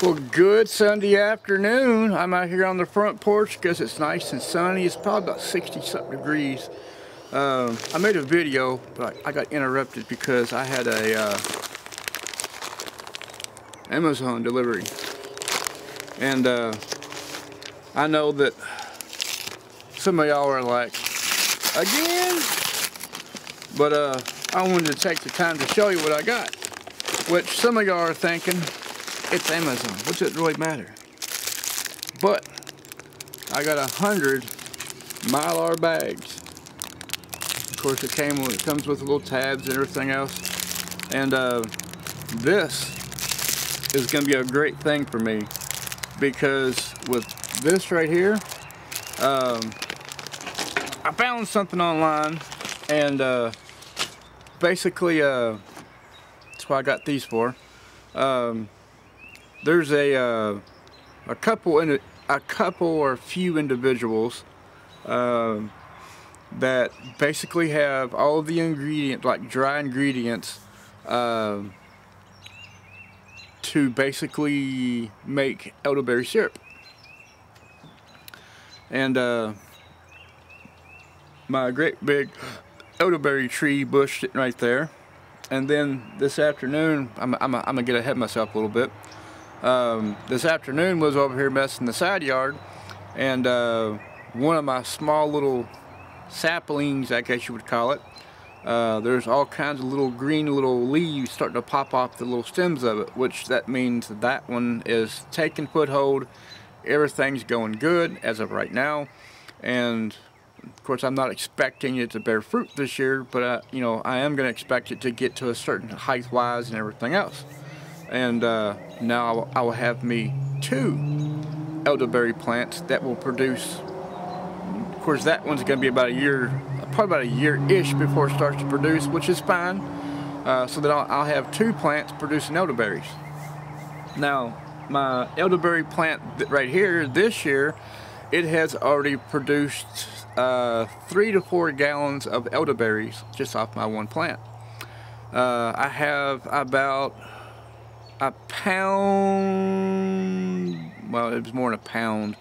Well, good Sunday afternoon. I'm out here on the front porch because it's nice and sunny. It's probably about 60-something degrees. I made a video, but I got interrupted because I had a Amazon delivery. And I know that some of y'all are like, again? But I wanted to take the time to show you what I got. Which some of y'all are thinking, it's Amazon, what does it really matter? But I got 100 Mylar bags. Of course, it comes with little tabs and everything else. And this is going to be a great thing for me because with this right here, I found something online, and basically that's what I got these for. There's a couple or a few individuals that basically have all the ingredients, like dry ingredients, to basically make elderberry syrup. And my great big elderberry tree bush sitting right there. And then this afternoon, I'm gonna get ahead of myself a little bit. This afternoon was over here messing the side yard, and one of my small little saplings, I guess you would call it, there's all kinds of little green little leaves starting to pop off the little stems of it, which that means that one is taking foothold. Everything's going good as of right now, and of course I'm not expecting it to bear fruit this year, but you know, I am going to expect it to get to a certain height wise and everything else. And now I will have me 2 elderberry plants that will produce. Of course, that one's going to be about a year, probably about a year-ish before it starts to produce, which is fine. So that I'll have 2 plants producing elderberries. Now, my elderberry plant right here this year, it has already produced 3 to 4 gallons of elderberries just off my one plant. I have about a pound, well, it was more than a pound,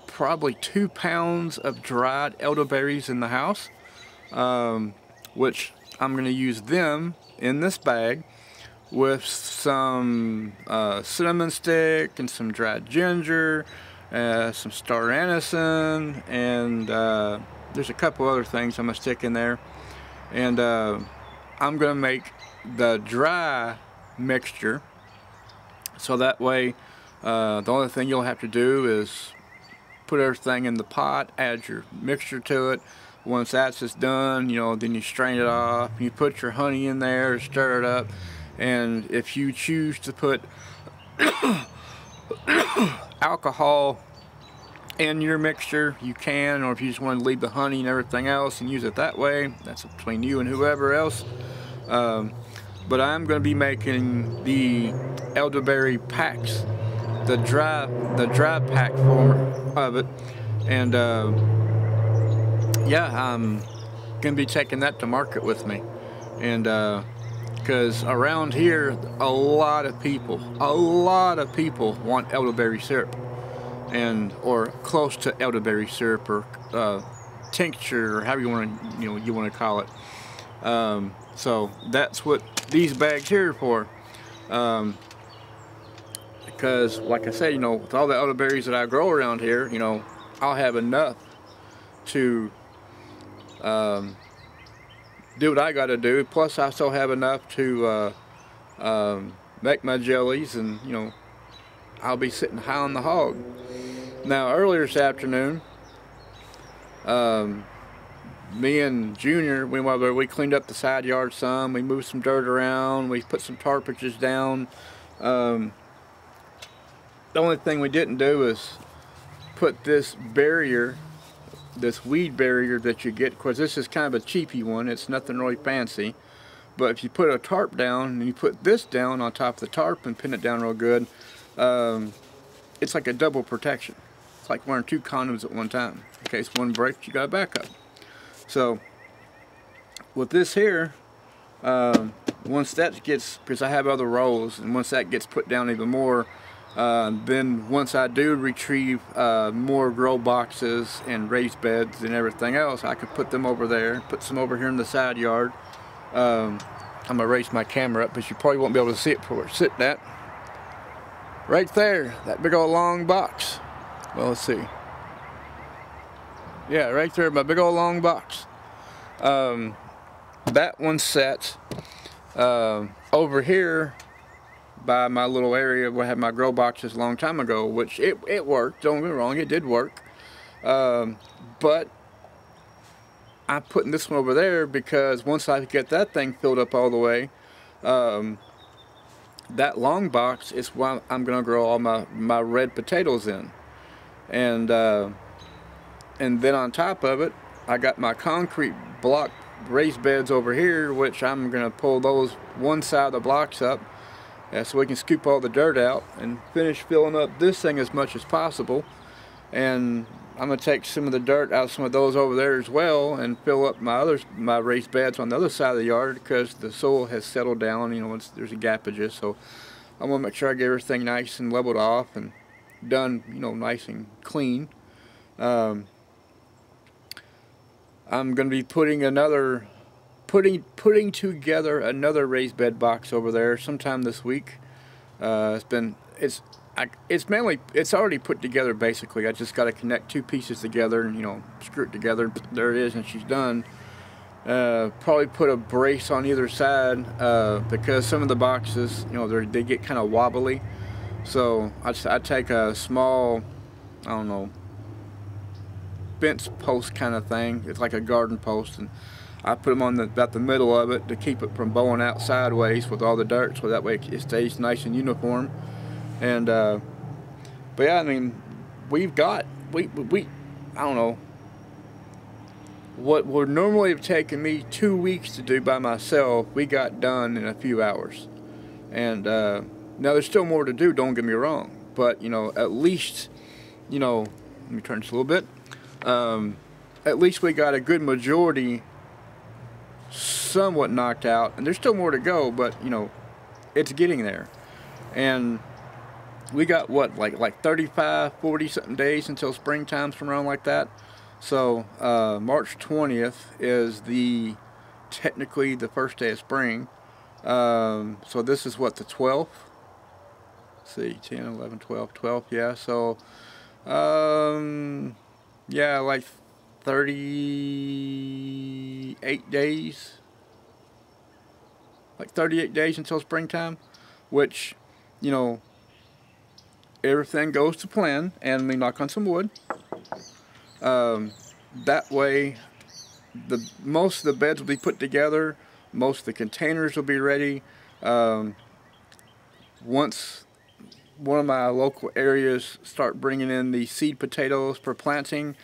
probably 2 pounds of dried elderberries in the house, which I'm going to use them in this bag with some cinnamon stick and some dried ginger, some star anise, and there's a couple other things I'm going to stick in there. And I'm going to make the dry mixture, so that way the only thing you'll have to do is put everything in the pot, add your mixture to it. Once that's just done, you know, then you strain it off, you put your honey in there, stir it up, and if you choose to put alcohol in your mixture, you can, or if you just want to leave the honey and everything else and use it that way, that's between you and whoever else. But I'm going to be making the elderberry packs, the dry pack form of it, and yeah, I'm going to be taking that to market with me, and because around here a lot of people want elderberry syrup, and or close to elderberry syrup, or tincture, or however you want to call it. So that's what these bags here are for, because like I said, you know, with all the elderberries that I grow around here, you know, I'll have enough to do what I got to do, plus I still have enough to make my jellies, and you know, I'll be sitting high on the hog. Now earlier this afternoon, me and Junior, we cleaned up the side yard some, we moved some dirt around, we put some tarpages down. The only thing we didn't do is put this barrier, this weed barrier that you get. Of course, this is kind of a cheapy one, it's nothing really fancy, but if you put a tarp down and you put this down on top of the tarp and pin it down real good, it's like a double protection. It's like wearing 2 condoms at one time. In case one breaks, you got a backup. So with this here, once that gets, because I have other rows, and once that gets put down even more, then once I do retrieve more grow boxes and raised beds and everything else, I could put them over there, put some over here in the side yard. I'm going to raise my camera up, but you probably won't be able to see it where it's sitting at. Right there, that big old long box. Well, let's see. Yeah, right there, my big old long box. That one's set over here by my little area where I had my grow boxes a long time ago, which it worked, don't get me wrong, it did work. But I'm putting this one over there because once I get that thing filled up all the way, that long box is what I'm going to grow all my red potatoes in. And then on top of it, I got my concrete block raised beds over here, which I'm going to pull those one side of the blocks up so we can scoop all the dirt out and finish filling up this thing as much as possible. And I'm going to take some of the dirt out of some of those over there as well and fill up my raised beds on the other side of the yard, because the soil has settled down, you know, there's a gappages. So I'm going to make sure I get everything nice and leveled off and done, you know, nice and clean. I'm going to be putting together another raised bed box over there sometime this week. It's already put together basically. I just got to connect two pieces together and, you know, screw it together. There it is, and she's done. Probably put a brace on either side because some of the boxes, you know, they get kind of wobbly. So I take a small, I don't know, fence post kind of thing. It's like a garden post, and I put them on about the middle of it to keep it from bowing out sideways with all the dirt, so that way it stays nice and uniform. And but yeah, I mean, we I don't know, what would normally have taken me 2 weeks to do by myself, we got done in a few hours. And now there's still more to do, don't get me wrong, but you know, at least, you know, let me turn this a little bit. At least we got a good majority somewhat knocked out, and there's still more to go, but you know, it's getting there. And we got what, like 35, 40 something days until springtime, somewhere around like that. So March 20th is technically the first day of spring. So this is what, the 12th? Let's see, 10, 11, 12, 12, yeah. So yeah, like 38 days. Like 38 days until springtime, which, you know, everything goes to plan, and we knock on some wood. That way, most of the beds will be put together, most of the containers will be ready. Once one of my local areas start bringing in the seed potatoes for planting,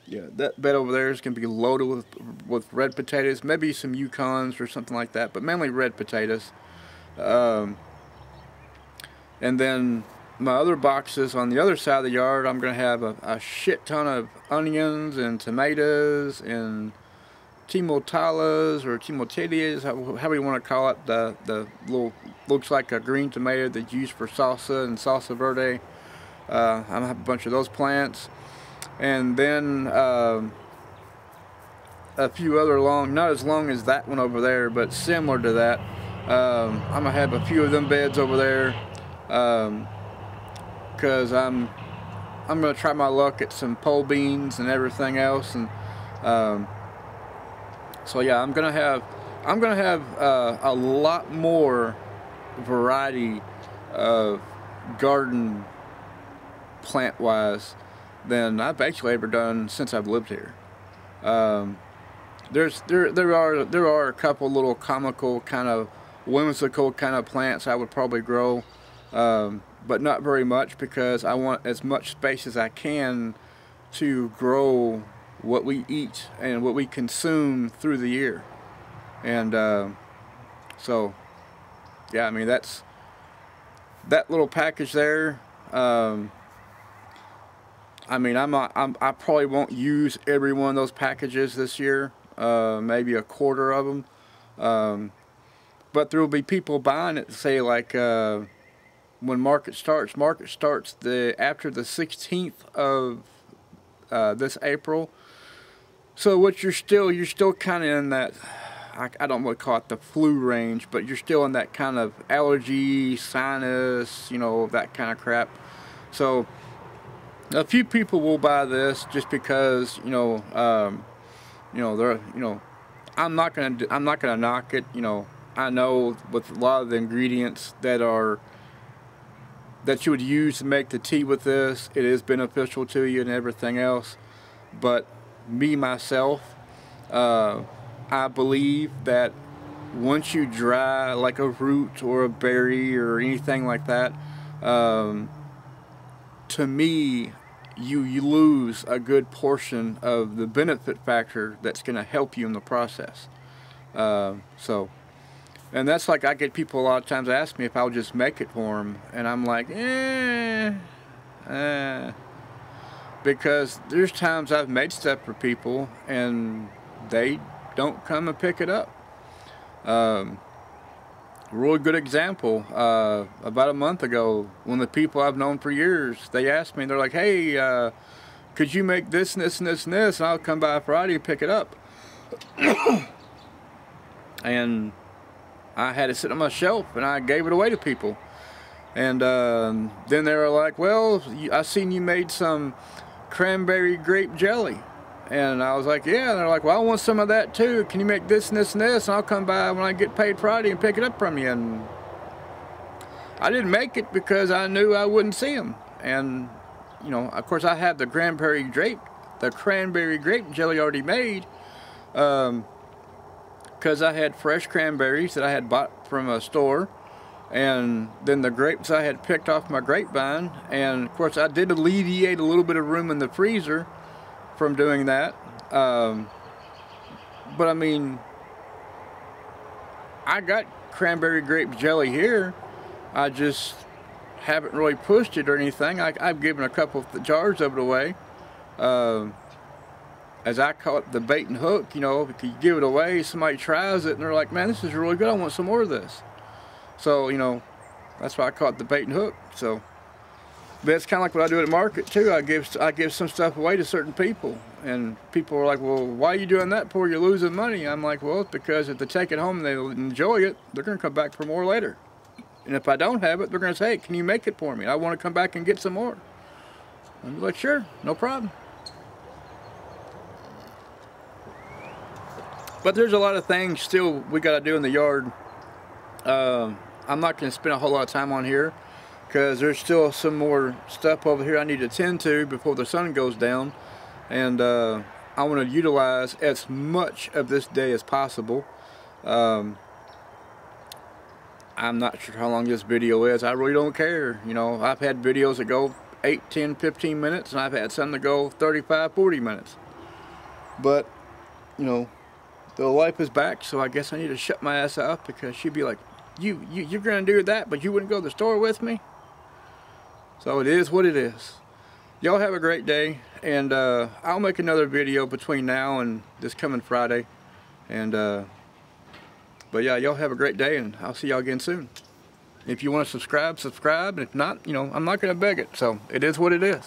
yeah, that bed over there is going to be loaded with red potatoes, maybe some Yukons or something like that, but mainly red potatoes. And then my other boxes on the other side of the yard, I'm going to have a shit ton of onions and tomatoes and timotalas or timotelias, however you want to call it, the little, looks like a green tomato that's used for salsa and salsa verde. I'm going to have a bunch of those plants. And then a few other not as long as that one over there, but similar to that. I'm going to have a few of them beds over there, because I'm going to try my luck at some pole beans and everything else. And so yeah, I'm going to have a lot more variety of garden plant wise than I've actually ever done since I've lived here. There are a couple little comical kind of whimsical kind of plants I would probably grow, but not very much, because I want as much space as I can to grow what we eat and what we consume through the year. And so yeah, I mean, that's that little package there. I mean, I probably won't use every one of those packages this year. Maybe a quarter of them. but there will be people buying it, say like when market starts after the 16th of this April. So what you're still kind of in that, I don't want to call it the flu range, but you're still in that kind of allergy, sinus, you know, that kind of crap. So a few people will buy this just because, you know, they're, you know, I'm not gonna knock it. You know, I know with a lot of the ingredients that you would use to make the tea with this, it is beneficial to you and everything else. But me myself, I believe that once you dry like a root or a berry or anything like that, to me, you lose a good portion of the benefit factor that's going to help you in the process. So, and that's like, I get people a lot of times ask me if I'll just make it for them, and I'm like, because there's times I've made stuff for people and they don't come and pick it up. Really good example, about a month ago, one of the people I've known for years, they asked me, they're like, hey, could you make this and this and this and this, and I'll come by Friday and pick it up. And I had it sit on my shelf and I gave it away to people. And then they were like, well, I seen you made some cranberry grape jelly. And I was like, yeah. And they're like, well, I want some of that too. Can you make this and this and this? And I'll come by when I get paid Friday and pick it up from you. And I didn't make it because I knew I wouldn't see them. And, you know, of course I had the cranberry grape jelly already made, because I had fresh cranberries that I had bought from a store. And then the grapes I had picked off my grapevine. And, of course, I did alleviate a little bit of room in the freezer from doing that, but I mean, I got cranberry grape jelly here. I just haven't really pushed it or anything. I've given a couple of the jars of it away, as I call it, the bait and hook. You know, if you give it away, somebody tries it and they're like, man, this is really good, I want some more of this. So, you know, that's why I call it the bait and hook. So, but it's kind of like what I do at market too. I give some stuff away to certain people, and people are like, well, why are you doing that for? You're losing money. I'm like, well, it's because if they take it home and they enjoy it, they're going to come back for more later. And if I don't have it, they're going to say, hey, can you make it for me? I want to come back and get some more. I'm like, sure, no problem. But there's a lot of things still we got to do in the yard. I'm not going to spend a whole lot of time on here, because there's still some more stuff over here I need to tend to before the sun goes down. And I want to utilize as much of this day as possible. I'm not sure how long this video is. I really don't care. You know, I've had videos that go 8, 10, 15 minutes, and I've had some that go 35, 40 minutes. But, you know, the wife is back, so I guess I need to shut my ass up, because she'd be like, you're going to do that, but you wouldn't go to the store with me? So it is what it is. Y'all have a great day, and I'll make another video between now and this coming Friday. And but yeah, y'all have a great day, and I'll see y'all again soon. If you want to subscribe, subscribe, and if not, you know, I'm not going to beg it. So it is what it is.